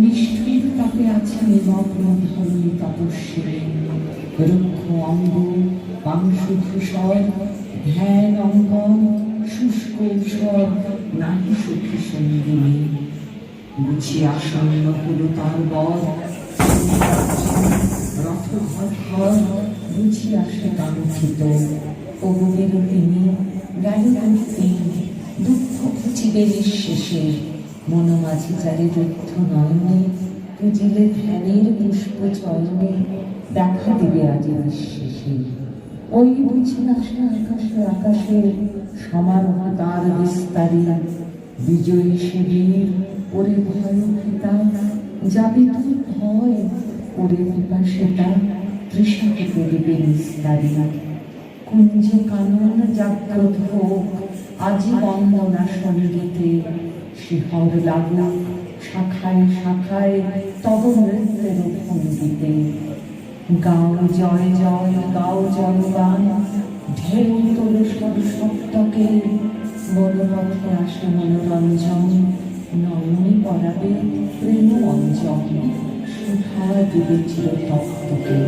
নিষ্ঠুর তাপে আছে নিমগ্ন ধরণী তপস্বী, রুক্ষ অঙ্গ পাংশুধূসর, ধ্যান অঙ্গন শুষ্ক ঊষর, নাহি সুখী সঙ্গিনী। বুঝি আসন্ন হল তার বর, রথ ঘর ঘর বুঝি আসে কাঙ্ক্ষিত। অবুবের তিনি গেল দুঃখ খুঁজিবে নিঃশেষে, মনোমাঝি চারি রুদ্ধ নয়নে, পুজিলে ধ্যানের পুষ্প চয়নে, দেখা দিবে আজ নিঃশেষে। ওই বুঝি আসে আকাশে আকাশে সমারোহ তার বিস্তারী, বিজয়ী শিবির ওরে ভয় পিতা, যাবে তুই ভয় ওরে পিপাসিতা, তৃষাকে করিবে নিস্তারী। কুঞ্জ কানন জাগ্রত হোক আজি বন্দনা সঙ্গীতে, শিহর লাগুক শাখায় শাখায় তব নৃত্যের ভঙ্গিতে। গাও জয় জয় গাও জয়গান, ঢেউ তোল সরস্বতকে, বনপথে আসে মনোরঞ্জন, নয়নে পরাবে প্রেম অঞ্জন, সুধা দিবে চিরতত্ত্বকে।